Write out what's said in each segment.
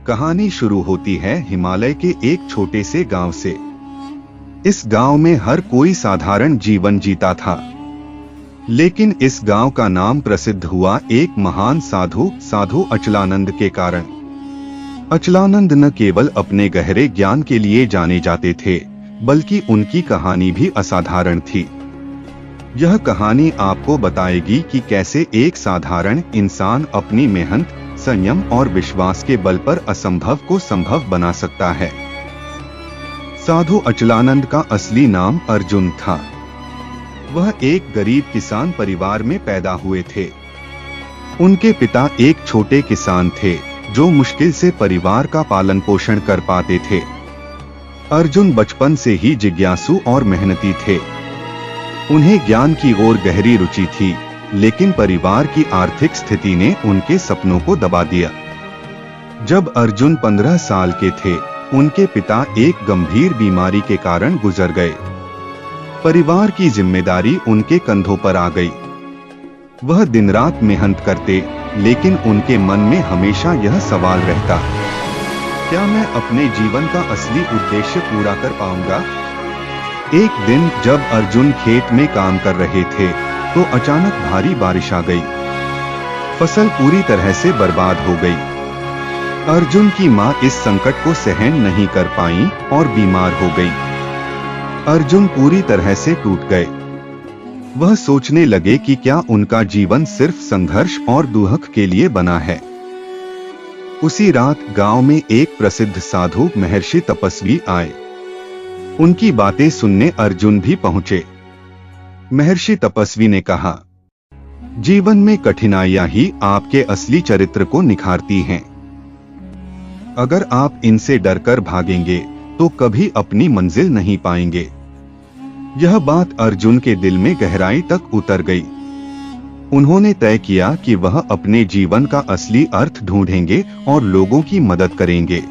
कहानी शुरू होती है हिमालय के एक छोटे से गांव से। इस गांव में हर कोई साधारण जीवन जीता था, लेकिन इस गांव का नाम प्रसिद्ध हुआ एक महान साधु अचलानंद के कारण। अचलानंद न केवल अपने गहरे ज्ञान के लिए जाने जाते थे, बल्कि उनकी कहानी भी असाधारण थी। यह कहानी आपको बताएगी कि कैसे एक साधारण इंसान अपनी मेहनत, संयम और विश्वास के बल पर असंभव को संभव बना सकता है। साधु अचलानंद का असली नाम अर्जुन था। वह एक गरीब किसान परिवार में पैदा हुए थे। उनके पिता एक छोटे किसान थे जो मुश्किल से परिवार का पालन पोषण कर पाते थे। अर्जुन बचपन से ही जिज्ञासु और मेहनती थे। उन्हें ज्ञान की ओर गहरी रुचि थी, लेकिन परिवार की आर्थिक स्थिति ने उनके सपनों को दबा दिया। जब अर्जुन 15 साल के थे, उनके पिता एक गंभीर बीमारी के कारण गुजर गए। परिवार की जिम्मेदारी उनके कंधों पर आ गई। वह दिन रात मेहनत करते, लेकिन उनके मन में हमेशा यह सवाल रहता, क्या मैं अपने जीवन का असली उद्देश्य पूरा कर पाऊंगा? एक दिन जब अर्जुन खेत में काम कर रहे थे, तो अचानक भारी बारिश आ गई। फसल पूरी तरह से बर्बाद हो गई। अर्जुन की मां इस संकट को सहन नहीं कर पाई और बीमार हो गई। अर्जुन पूरी तरह से टूट गए। वह सोचने लगे कि क्या उनका जीवन सिर्फ संघर्ष और दुख के लिए बना है। उसी रात गांव में एक प्रसिद्ध साधु महर्षि तपस्वी आए। उनकी बातें सुनने अर्जुन भी पहुंचे। महर्षि तपस्वी ने कहा, जीवन में कठिनाइयां ही आपके असली चरित्र को निखारती हैं। अगर आप इनसे डरकर भागेंगे तो कभी अपनी मंजिल नहीं पाएंगे। यह बात अर्जुन के दिल में गहराई तक उतर गई। उन्होंने तय किया कि वह अपने जीवन का असली अर्थ ढूंढेंगे और लोगों की मदद करेंगे।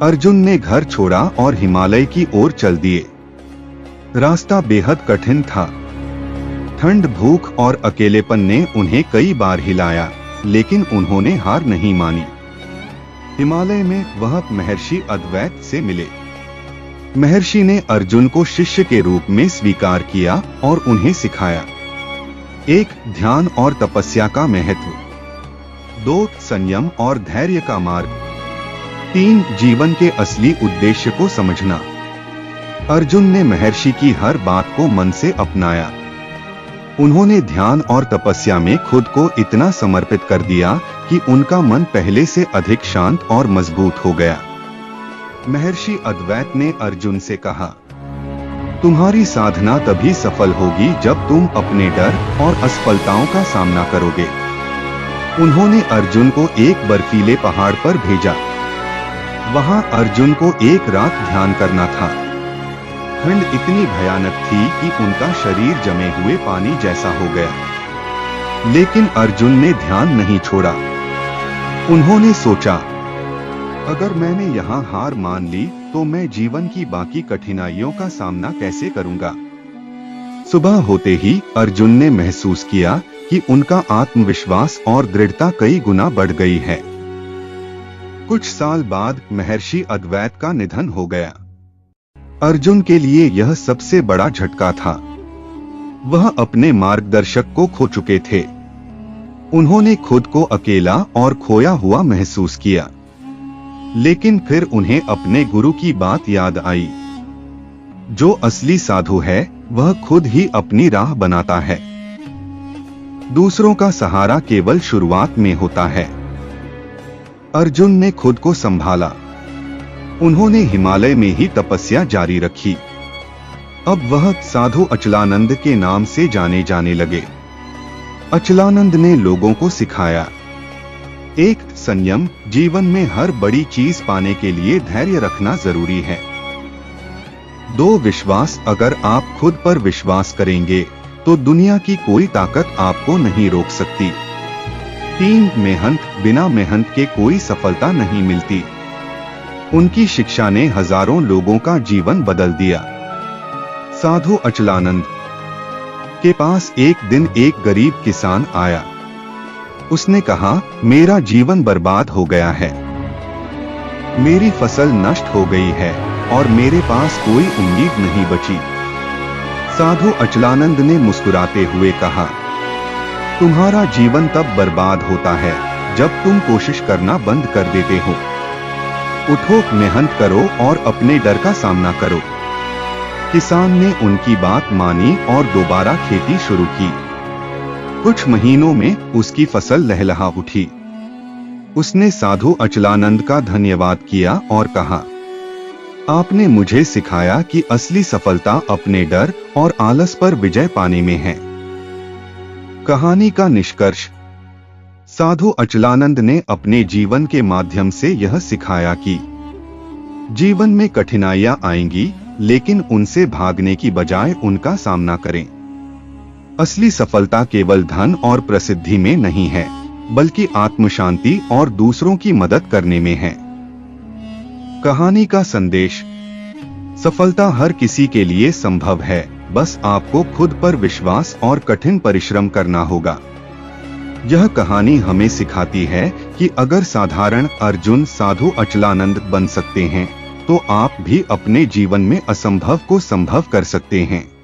अर्जुन ने घर छोड़ा और हिमालय की ओर चल दिए। रास्ता बेहद कठिन था। ठंड, भूख और अकेलेपन ने उन्हें कई बार हिलाया, लेकिन उन्होंने हार नहीं मानी। हिमालय में वह महर्षि अद्वैत से मिले। महर्षि ने अर्जुन को शिष्य के रूप में स्वीकार किया और उन्हें सिखाया। 1. ध्यान और तपस्या का महत्व। 2. संयम और धैर्य का मार्ग। 3. जीवन के असली उद्देश्य को समझना। अर्जुन ने महर्षि की हर बात को मन से अपनाया। उन्होंने ध्यान और तपस्या में खुद को इतना समर्पित कर दिया कि उनका मन पहले से अधिक शांत और मजबूत हो गया। महर्षि अद्वैत ने अर्जुन से कहा, तुम्हारी साधना तभी सफल होगी जब तुम अपने डर और असफलताओं का सामना करोगे। उन्होंने अर्जुन को एक बर्फीले पहाड़ पर भेजा। वहां अर्जुन को एक रात ध्यान करना था। ठंड इतनी भयानक थी कि उनका शरीर जमे हुए पानी जैसा हो गया, लेकिन अर्जुन ने ध्यान नहीं छोड़ा। उन्होंने सोचा, अगर मैंने यहाँ हार मान ली तो मैं जीवन की बाकी कठिनाइयों का सामना कैसे करूंगा? सुबह होते ही अर्जुन ने महसूस किया कि उनका आत्मविश्वास और दृढ़ता कई गुना बढ़ गई है। कुछ साल बाद महर्षि अद्वैत का निधन हो गया। अर्जुन के लिए यह सबसे बड़ा झटका था। वह अपने मार्गदर्शक को खो चुके थे। उन्होंने खुद को अकेला और खोया हुआ महसूस किया। लेकिन फिर उन्हें अपने गुरु की बात याद आई, जो असली साधु है वह खुद ही अपनी राह बनाता है। दूसरों का सहारा केवल शुरुआत में होता है। अर्जुन ने खुद को संभाला। उन्होंने हिमालय में ही तपस्या जारी रखी। अब वह साधु अचलानंद के नाम से जाने जाने लगे। अचलानंद ने लोगों को सिखाया, 1. संयम, जीवन में हर बड़ी चीज पाने के लिए धैर्य रखना जरूरी है। 2. विश्वास, अगर आप खुद पर विश्वास करेंगे तो दुनिया की कोई ताकत आपको नहीं रोक सकती। 3. मेहनत, बिना मेहनत के कोई सफलता नहीं मिलती। उनकी शिक्षा ने हजारों लोगों का जीवन बदल दिया। साधु अचलानंद के पास एक दिन एक गरीब किसान आया। उसने कहा, मेरा जीवन बर्बाद हो गया है। मेरी फसल नष्ट हो गई है और मेरे पास कोई उम्मीद नहीं बची। साधु अचलानंद ने मुस्कुराते हुए कहा, तुम्हारा जीवन तब बर्बाद होता है जब तुम कोशिश करना बंद कर देते हो। उठो, मेहनत करो और अपने डर का सामना करो। किसान ने उनकी बात मानी और दोबारा खेती शुरू की। कुछ महीनों में उसकी फसल लहलहा उठी। उसने साधु अचलानंद का धन्यवाद किया और कहा, आपने मुझे सिखाया कि असली सफलता अपने डर और आलस पर विजय पाने में है। कहानी का निष्कर्ष। साधु अचलानंद ने अपने जीवन के माध्यम से यह सिखाया कि जीवन में कठिनाइयां आएंगी, लेकिन उनसे भागने की बजाय उनका सामना करें। असली सफलता केवल धन और प्रसिद्धि में नहीं है, बल्कि आत्मशांति और दूसरों की मदद करने में है। कहानी का संदेश। सफलता हर किसी के लिए संभव है, बस आपको खुद पर विश्वास और कठिन परिश्रम करना होगा। यह कहानी हमें सिखाती है कि अगर साधारण अर्जुन साधु अचलानंद बन सकते हैं, तो आप भी अपने जीवन में असंभव को संभव कर सकते हैं।